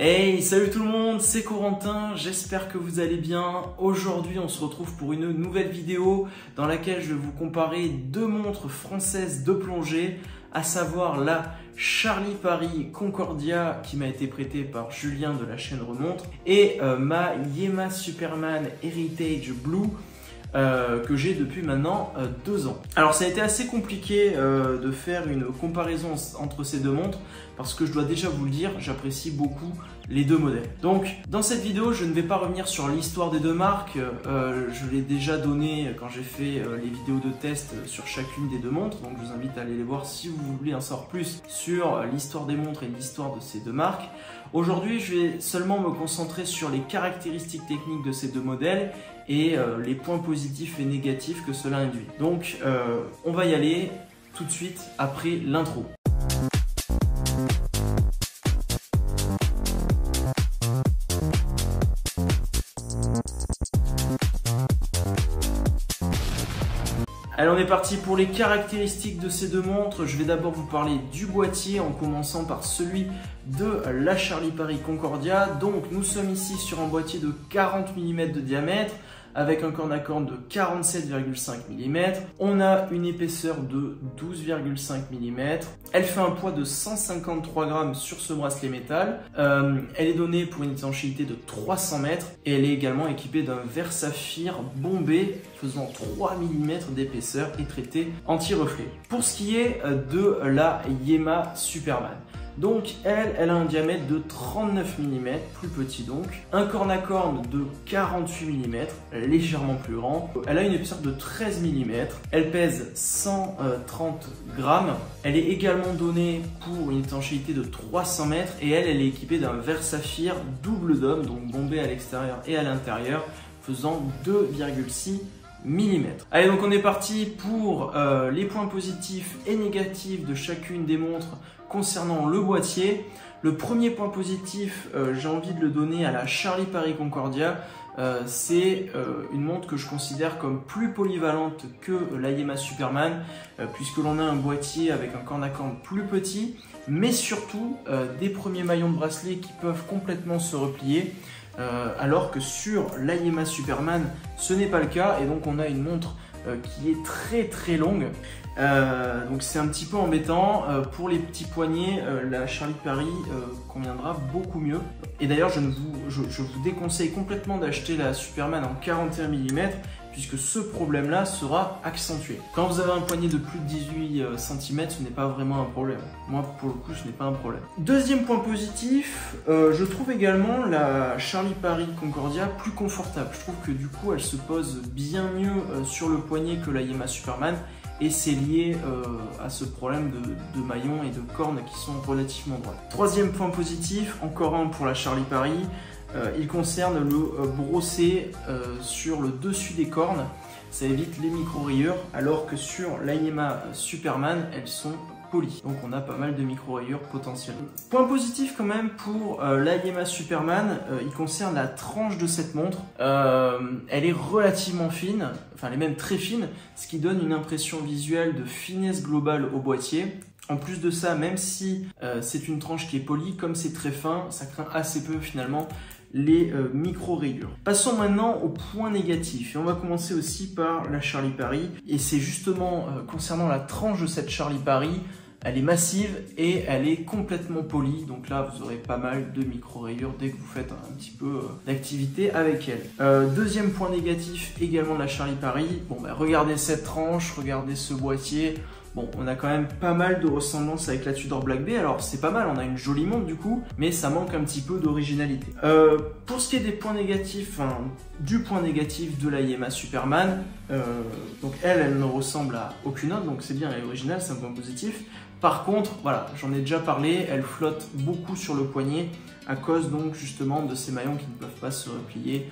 Hey, salut tout le monde, c'est Corentin, j'espère que vous allez bien. Aujourd'hui, on se retrouve pour une nouvelle vidéo dans laquelle je vais vous comparer deux montres françaises de plongée, à savoir la Charlie Paris Concordia qui m'a été prêtée par Julien de la chaîne Remontre et ma Yema Superman Heritage Blue que j'ai depuis maintenant 2 ans. Alors ça a été assez compliqué de faire une comparaison entre ces deux montres parce que je dois déjà vous le dire, j'apprécie beaucoup les deux modèles. Donc dans cette vidéo, je ne vais pas revenir sur l'histoire des deux marques, je l'ai déjà donné quand j'ai fait les vidéos de test sur chacune des deux montres, donc je vous invite à aller les voir si vous voulez en savoir plus sur l'histoire des montres et l'histoire de ces deux marques. Aujourd'hui, je vais seulement me concentrer sur les caractéristiques techniques de ces deux modèles et les points positifs et négatifs que cela induit. Donc on va y aller tout de suite après l'intro. Allez, on est parti pour les caractéristiques de ces deux montres. Je vais d'abord vous parler du boîtier en commençant par celui de la Charlie Paris Concordia. Donc nous sommes ici sur un boîtier de 40 mm de diamètre avec un corne à corne de 47,5 mm. On a une épaisseur de 12,5 mm. Elle fait un poids de 153 grammes sur ce bracelet métal. Elle est donnée pour une étanchéité de 300 mètres et elle est également équipée d'un verre saphir bombé faisant 3 mm d'épaisseur et traité anti-reflet. Pour ce qui est de la Yema Superman, donc elle a un diamètre de 39 mm, plus petit donc, un corne à corne de 48 mm, légèrement plus grand, elle a une épaisseur de 13 mm, elle pèse 130 grammes, elle est également donnée pour une étanchéité de 300 mètres et elle est équipée d'un verre saphir double dôme, donc bombé à l'extérieur et à l'intérieur, faisant 2,6 mm. Allez, donc on est parti pour les points positifs et négatifs de chacune des montres concernant le boîtier. Le premier point positif, j'ai envie de le donner à la Charlie Paris Concordia. C'est une montre que je considère comme plus polyvalente que la Yema Superman, puisque l'on a un boîtier avec un corne à corne plus petit, mais surtout des premiers maillons de bracelet qui peuvent complètement se replier. Alors que sur la Yema Superman ce n'est pas le cas et donc on a une montre qui est très longue, donc c'est un petit peu embêtant. Pour les petits poignets, la Charlie Paris conviendra beaucoup mieux et d'ailleurs je vous déconseille complètement d'acheter la Superman en 41 mm puisque ce problème-là sera accentué. Quand vous avez un poignet de plus de 18 cm, ce n'est pas vraiment un problème. Moi, pour le coup, ce n'est pas un problème. Deuxième point positif, je trouve également la Charlie Paris Concordia plus confortable. Je trouve que du coup, elle se pose bien mieux sur le poignet que la Yema Superman et c'est lié à ce problème de maillons et de cornes qui sont relativement droites. Troisième point positif, encore un pour la Charlie Paris. Il concerne le brossé sur le dessus des cornes, ça évite les micro-rayures, alors que sur la Yema Superman, elles sont polies. Donc on a pas mal de micro-rayures potentiellement. Point positif quand même pour la Yema Superman, il concerne la tranche de cette montre. Elle est relativement fine, enfin elle est même très fine, ce qui donne une impression visuelle de finesse globale au boîtier. En plus de ça, même si c'est une tranche qui est polie, comme c'est très fin, ça craint assez peu finalement les micro-rayures. Passons maintenant aux points négatifs et on va commencer aussi par la Charlie Paris et c'est justement concernant la tranche de cette Charlie Paris. Elle est massive et elle est complètement polie, donc là vous aurez pas mal de micro-rayures dès que vous faites un petit peu d'activité avec elle. Deuxième point négatif également de la Charlie Paris, bon bah regardez cette tranche, regardez ce boîtier. Bon, on a quand même pas mal de ressemblances avec la Tudor Black Bay, alors c'est pas mal, on a une jolie montre du coup, mais ça manque un petit peu d'originalité. Pour ce qui est des points négatifs, du point négatif de la Yema Superman, donc elle ne ressemble à aucune autre, donc c'est bien, elle est originale, c'est un point positif. Par contre, voilà, j'en ai déjà parlé, elle flotte beaucoup sur le poignet à cause donc justement de ces maillons qui ne peuvent pas se replier,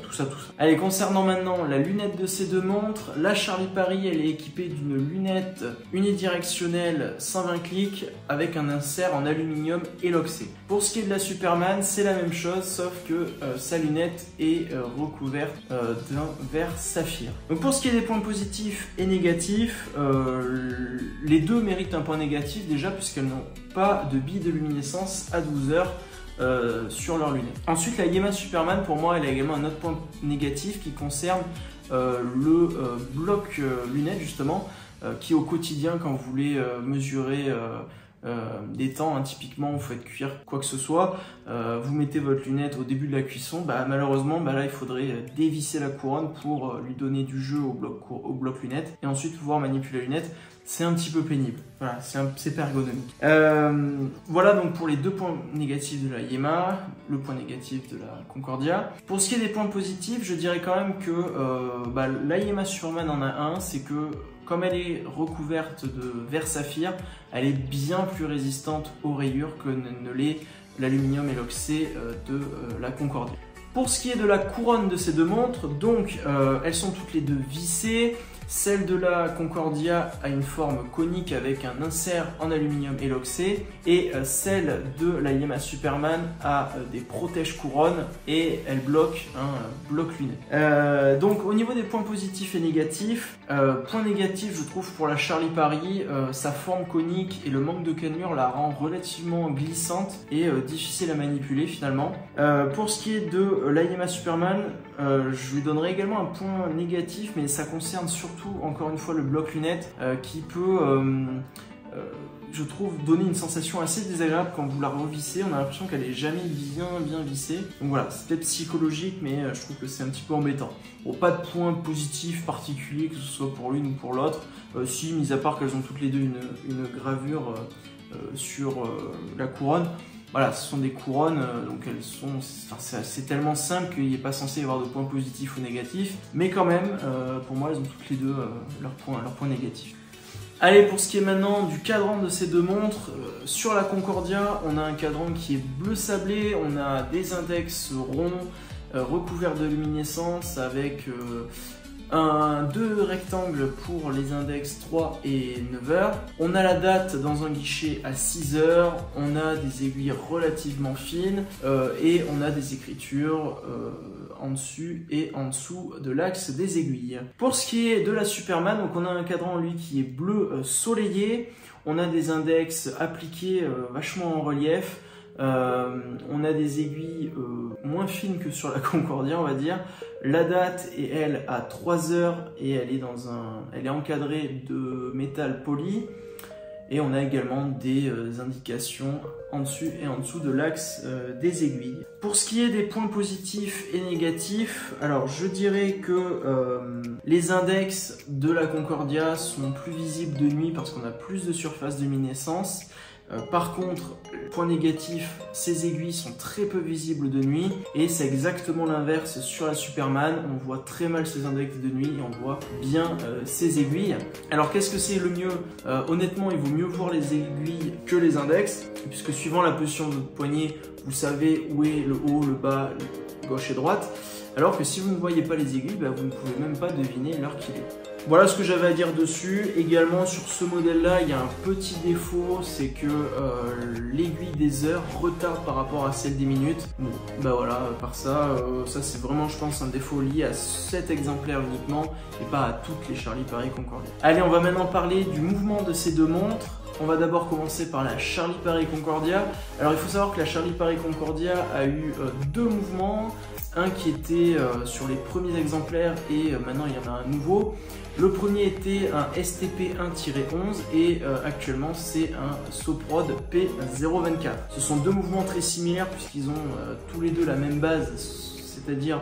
tout ça. Allez, concernant maintenant la lunette de ces deux montres, la Charlie Paris elle est équipée d'une lunette unidirectionnelle 120 clics avec un insert en aluminium éloxé. Pour ce qui est de la Superman, c'est la même chose sauf que sa lunette est recouverte d'un verre saphir. Donc pour ce qui est des points positifs et négatifs, les deux méritent un point négatif déjà puisqu'elles n'ont pas de bille de luminescence à 12 heures sur leurs lunettes. Ensuite, la Yema Superman, pour moi, elle a également un autre point négatif qui concerne le bloc lunettes justement, qui au quotidien, quand vous voulez mesurer des temps, hein, typiquement vous faites cuire quoi que ce soit, vous mettez votre lunette au début de la cuisson, malheureusement là il faudrait dévisser la couronne pour lui donner du jeu au bloc lunettes et ensuite pouvoir manipuler la lunette. C'est un petit peu pénible, voilà, c'est pas ergonomique. Voilà donc pour les deux points négatifs de la Yema, le point négatif de la Concordia. Pour ce qui est des points positifs, je dirais quand même que la Yema Superman en a un, c'est que comme elle est recouverte de verre saphir, elle est bien plus résistante aux rayures que ne l'est l'aluminium éloxé de la Concordia. Pour ce qui est de la couronne de ces deux montres, donc elles sont toutes les deux vissées. Celle de la Concordia a une forme conique avec un insert en aluminium éloxé et celle de la Yema Superman a des protèges couronnes et elle bloque un bloc lunettes. Donc au niveau des points positifs et négatifs, point négatif je trouve pour la Charlie Paris, sa forme conique et le manque de cannelure la rend relativement glissante et difficile à manipuler finalement. Pour ce qui est de la Yema Superman, je lui donnerai également un point négatif, mais ça concerne surtout encore une fois le bloc lunettes qui peut, je trouve, donner une sensation assez désagréable quand vous la revissez. On a l'impression qu'elle est jamais bien vissée. Donc voilà, c'est peut-être psychologique, mais je trouve que c'est un petit peu embêtant. Bon, pas de point positif particulier, que ce soit pour l'une ou pour l'autre. Si, mis à part qu'elles ont toutes les deux une gravure sur la couronne. Voilà, ce sont des couronnes, donc elles sont, c'est tellement simple qu'il n'est pas censé y avoir de points positifs ou négatifs, mais quand même, pour moi, elles ont toutes les deux leurs points négatifs. Allez, pour ce qui est maintenant du cadran de ces deux montres, sur la Concordia, on a un cadran qui est bleu sablé, on a des index ronds recouverts de luminescence avec deux rectangles pour les index 3 et 9 heures. On a la date dans un guichet à 6 heures, on a des aiguilles relativement fines et on a des écritures en dessus et en dessous de l'axe des aiguilles. Pour ce qui est de la Superman, donc on a un cadran lui qui est bleu soleillé, on a des index appliqués vachement en relief. On a des aiguilles moins fines que sur la Concordia, on va dire. La date est elle à 3 heures et elle est encadrée de métal poli. Et on a également des indications en dessus et en dessous de l'axe des aiguilles. Pour ce qui est des points positifs et négatifs, alors je dirais que les index de la Concordia sont plus visibles de nuit parce qu'on a plus de surface de luminescence. Par contre, point négatif, ces aiguilles sont très peu visibles de nuit et c'est exactement l'inverse sur la Superman. On voit très mal ces index de nuit et on voit bien ces aiguilles. Alors qu'est-ce que c'est le mieux? Honnêtement, il vaut mieux voir les aiguilles que les index, puisque suivant la position de votre poignet, vous savez où est le haut, le bas, gauche et droite. Alors que si vous ne voyez pas les aiguilles, vous ne pouvez même pas deviner l'heure qu'il est. Voilà ce que j'avais à dire dessus. Également sur ce modèle là, il y a un petit défaut, c'est que l'aiguille des heures retarde par rapport à celle des minutes. Bon, voilà, par ça, ça c'est vraiment je pense un défaut lié à cet exemplaire uniquement et pas à toutes les Charlie Paris Concordia. Allez, on va maintenant parler du mouvement de ces deux montres. On va d'abord commencer par la Charlie Paris Concordia. Alors il faut savoir que la Charlie Paris Concordia a eu deux mouvements. Un qui était sur les premiers exemplaires et maintenant il y en a un nouveau. Le premier était un STP1-11 et actuellement c'est un Soprod P024. Ce sont deux mouvements très similaires puisqu'ils ont tous les deux la même base, c'est-à-dire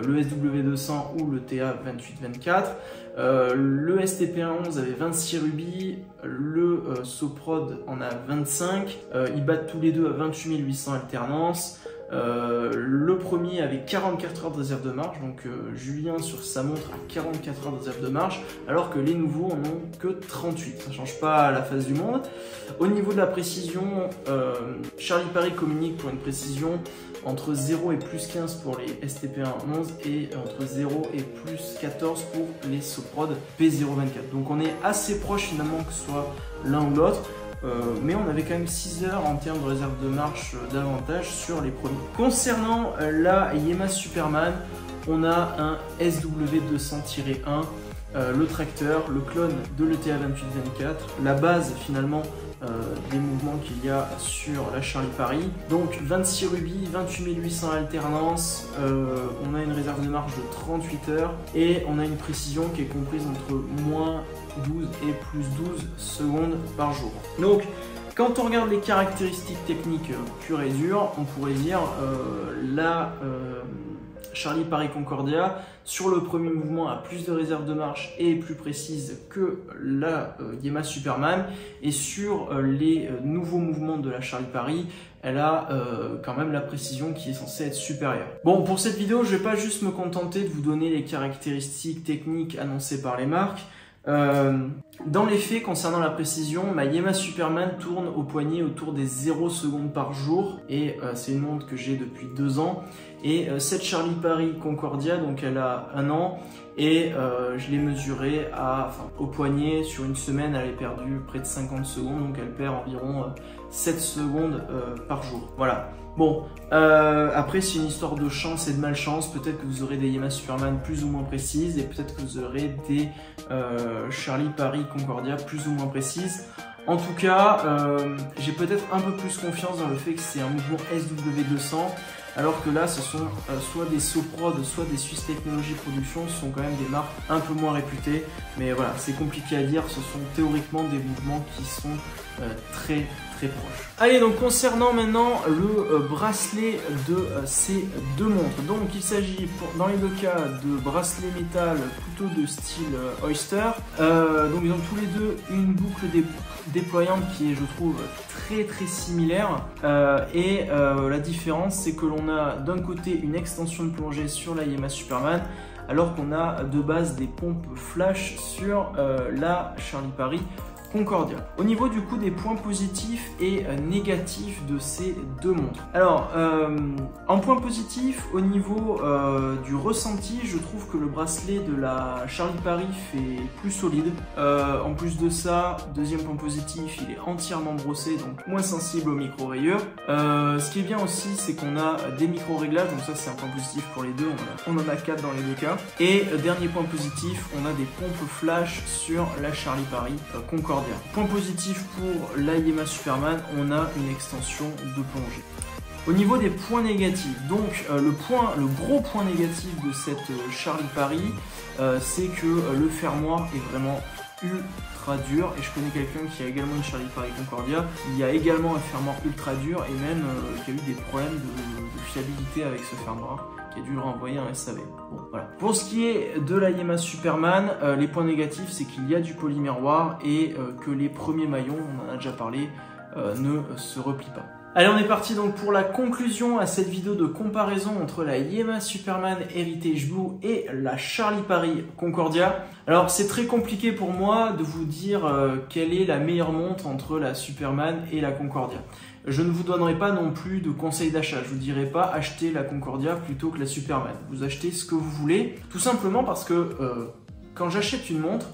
le SW200 ou le TA2824. Le STP1-11 avait 26 rubis, le Soprod en a 25. Ils battent tous les deux à 28 800 alternances. Le premier avait 44 heures de réserve de marche, donc Julien sur sa montre a 44 heures de réserve de marche, alors que les nouveaux en ont que 38. Ça change pas la face du monde. Au niveau de la précision, Charlie Paris communique pour une précision entre 0 et plus 15 pour les STP1-11 et entre 0 et plus 14 pour les Soprod P024. Donc on est assez proche finalement que ce soit l'un ou l'autre. Mais on avait quand même 6 heures en termes de réserve de marche d'avantage sur les premiers. Concernant la Yema Superman, on a un SW200-1 le tracteur, le clone de l'ETA 2824, la base finalement des mouvements qu'il y a sur la Charlie Paris. Donc 26 rubis, 28 800 alternance, on a une réserve de marche de 38 heures et on a une précision qui est comprise entre moins 12 et plus 12 secondes par jour. Donc quand on regarde les caractéristiques techniques pures et dures, on pourrait dire la Charlie Paris Concordia sur le premier mouvement a plus de réserve de marche et est plus précise que la Yamaha Superman, et sur les nouveaux mouvements de la Charlie Paris, elle a quand même la précision qui est censée être supérieure. Bon, pour cette vidéo, je vais pas juste me contenter de vous donner les caractéristiques techniques annoncées par les marques. Dans les faits, concernant la précision, ma Yamaha Superman tourne au poignet autour des 0 secondes par jour, et c'est une montre que j'ai depuis 2 ans. Et cette Charlie Paris Concordia, donc elle a 1 an, et je l'ai mesurée au poignet sur une semaine, elle a perdu près de 50 secondes, donc elle perd environ 7 secondes par jour. Voilà. Bon, après c'est une histoire de chance et de malchance, peut-être que vous aurez des Yamaha Superman plus ou moins précises, et peut-être que vous aurez des Charlie Paris Concordia plus ou moins précises. En tout cas, j'ai peut-être un peu plus confiance dans le fait que c'est un mouvement SW200, alors que là ce sont soit des Soprod, soit des Suisse Technologies Production, ce sont quand même des marques un peu moins réputées, mais voilà, c'est compliqué à dire, ce sont théoriquement des mouvements qui sont très proches. Allez, donc concernant maintenant le bracelet de ces deux montres, donc il s'agit dans les deux cas de bracelets métal plutôt de style Oyster, donc ils ont tous les deux une boucle déployante qui est, je trouve, très similaire, et la différence c'est que l'on a d'un côté une extension de plongée sur la Yamaha Superman, alors qu'on a de base des pompes flash sur la Charlie Paris Concordia. Au niveau du coup des points positifs et négatifs de ces deux montres. Alors, en point positif, au niveau du ressenti, je trouve que le bracelet de la Charlie Paris fait plus solide. En plus de ça, deuxième point positif, il est entièrement brossé, donc moins sensible aux micro-rayures. Ce qui est bien aussi, c'est qu'on a des micro-réglages, donc ça c'est un point positif pour les deux, on en a 4 dans les deux cas. Et dernier point positif, on a des pompes flash sur la Charlie Paris Concordia. Point positif pour la Yamaha Superman, on a une extension de plongée. Au niveau des points négatifs, donc le gros point négatif de cette Charlie Paris, c'est que le fermoir est vraiment ultra dur, et je connais quelqu'un qui a également une Charlie Paris Concordia, il y a également un fermoir ultra dur, et même qui a eu des problèmes de fiabilité avec ce fermoir, qui a dû renvoyer un SAV. Bon, voilà. Pour ce qui est de la Yamaha Superman, les points négatifs, c'est qu'il y a du polymiroir et que les premiers maillons, on en a déjà parlé, ne se replient pas. Allez, on est parti donc pour la conclusion à cette vidéo de comparaison entre la Yamaha Superman Heritage Blue et la Charlie Paris Concordia. Alors c'est très compliqué pour moi de vous dire quelle est la meilleure montre entre la Superman et la Concordia. Je ne vous donnerai pas non plus de conseils d'achat, je vous dirai pas achetez la Concordia plutôt que la Superman. Vous achetez ce que vous voulez, tout simplement parce que quand j'achète une montre,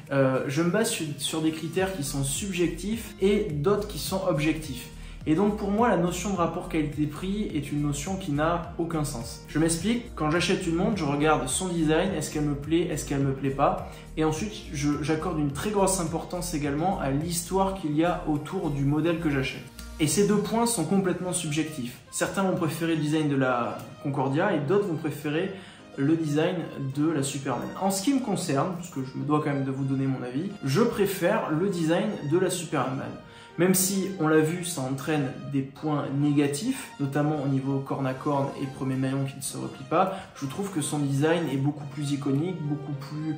je me base sur des critères qui sont subjectifs et d'autres qui sont objectifs. Et donc pour moi, la notion de rapport qualité-prix est une notion qui n'a aucun sens. Je m'explique, quand j'achète une montre, je regarde son design, est-ce qu'elle me plaît, est-ce qu'elle me plaît pas. Et ensuite, j'accorde une très grosse importance également à l'histoire qu'il y a autour du modèle que j'achète. Et ces deux points sont complètement subjectifs. Certains vont préférer le design de la Concordia et d'autres vont préférer le design de la Superman. En ce qui me concerne, parce que je me dois quand même de vous donner mon avis, je préfère le design de la Superman. Même si, on l'a vu, ça entraîne des points négatifs, notamment au niveau corne à corne et premier maillon qui ne se replie pas, je trouve que son design est beaucoup plus iconique, beaucoup plus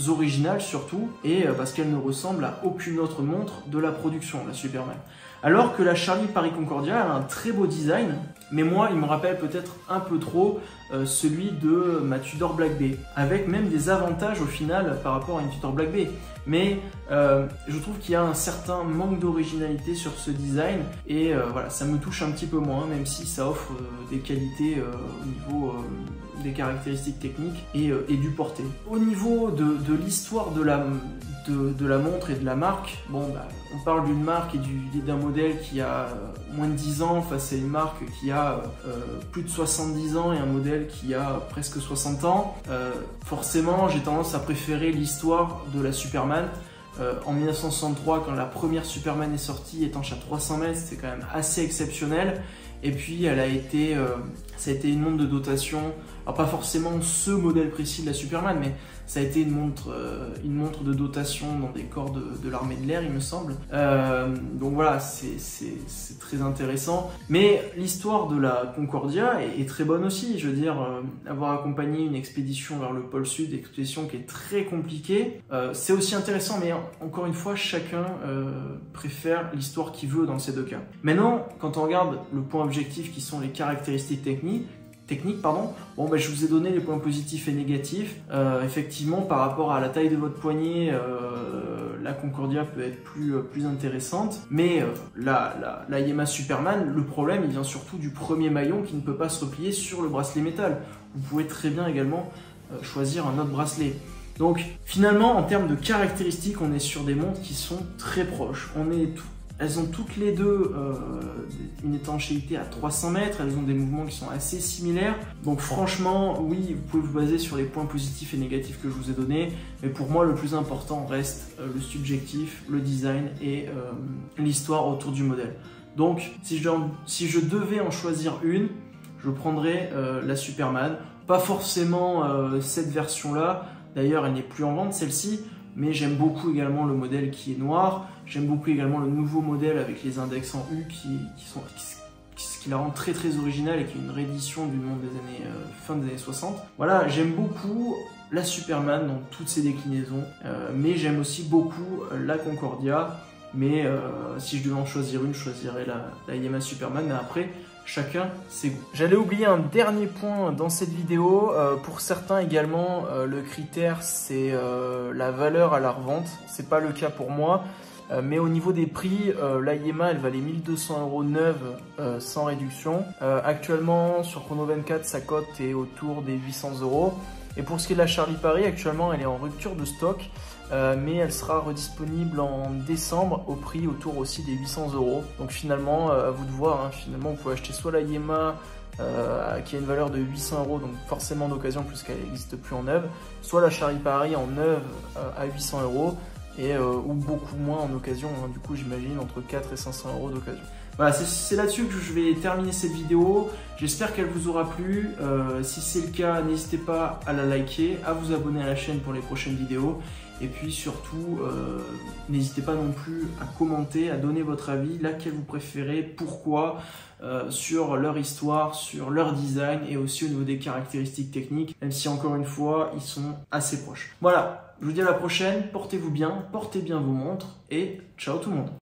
original surtout, et parce qu'elle ne ressemble à aucune autre montre de la production, la Superman. Alors que la Charlie Paris Concordia a un très beau design, mais moi il me rappelle peut-être un peu trop celui de ma Tudor Black Bay, avec même des avantages au final par rapport à une Tudor Black Bay. Mais je trouve qu'il y a un certain manque d'originalité sur ce design, et voilà, ça me touche un petit peu moins, même si ça offre des qualités au niveau des caractéristiques techniques et du porté. Au niveau de l'histoire de la montre et de la marque, bon, bah, on parle d'une marque et d'un modèle qui a moins de 10 ans face à une marque qui a a plus de 70 ans et un modèle qui a presque 60 ans, forcément j'ai tendance à préférer l'histoire de la Superman. En 1963, quand la première Superman est sortie, étanche à 300 mètres, c'était quand même assez exceptionnel. Et puis ça a été une montre de dotation, alors pas forcément ce modèle précis de la Superman, mais ça a été une montre de dotation dans des corps de l'armée de l'air, il me semble. Donc voilà, c'est très intéressant. Mais l'histoire de la Concordia est très bonne aussi. Je veux dire, avoir accompagné une expédition vers le pôle Sud, expédition qui est très compliquée, c'est aussi intéressant, mais encore une fois, chacun préfère l'histoire qu'il veut dans ces deux cas. Maintenant, quand on regarde le point objectif qui sont les caractéristiques techniques, bon, je vous ai donné les points positifs et négatifs. Effectivement, par rapport à la taille de votre poignet, la Concordia peut être plus intéressante. Mais la Yema Superman, le problème, il vient surtout du premier maillon qui ne peut pas se replier sur le bracelet métal. Vous pouvez très bien également choisir un autre bracelet. Donc finalement, en termes de caractéristiques, on est sur des montres qui sont très proches. Elles ont toutes les deux une étanchéité à 300 mètres, elles ont des mouvements qui sont assez similaires. Donc franchement, oui, vous pouvez vous baser sur les points positifs et négatifs que je vous ai donnés. Mais pour moi, le plus important reste le subjectif, le design et l'histoire autour du modèle. Donc si je devais en choisir une, je prendrais la Superman. Pas forcément cette version-là, d'ailleurs elle n'est plus en vente celle-ci. Mais j'aime beaucoup également le modèle qui est noir. J'aime beaucoup également le nouveau modèle avec les index en U qui la rend très original et qui est une réédition du monde des fin des années 60. Voilà, j'aime beaucoup la Superman dans toutes ses déclinaisons, mais j'aime aussi beaucoup la Concordia. Mais si je devais en choisir une, je choisirais la Yema Superman. Mais après, chacun ses goûts. J'allais oublier un dernier point dans cette vidéo. Pour certains également, le critère c'est la valeur à la revente. C'est pas le cas pour moi. Mais au niveau des prix, la Yema elle valait 1200 € neuve sans réduction. Actuellement sur Chrono 24 sa cote est autour des 800 €. Et pour ce qui est de la Charlie Paris, actuellement elle est en rupture de stock. Mais elle sera redisponible en décembre au prix autour aussi des 800 €. Donc finalement, à vous de voir, hein, finalement vous pouvez acheter soit la Yema qui a une valeur de 800 €, donc forcément d'occasion puisqu'elle n'existe plus en neuve, soit la Charlie Paris en neuve à 800 € ou beaucoup moins en occasion, hein, du coup j'imagine entre 4 et 500 € d'occasion. Voilà, c'est là-dessus que je vais terminer cette vidéo. J'espère qu'elle vous aura plu. Si c'est le cas, n'hésitez pas à la liker, à vous abonner à la chaîne pour les prochaines vidéos. Et puis surtout, n'hésitez pas non plus à commenter, à donner votre avis, laquelle vous préférez, pourquoi, sur leur histoire, sur leur design et aussi au niveau des caractéristiques techniques, même si encore une fois, ils sont assez proches. Voilà, je vous dis à la prochaine, portez-vous bien, portez bien vos montres et ciao tout le monde.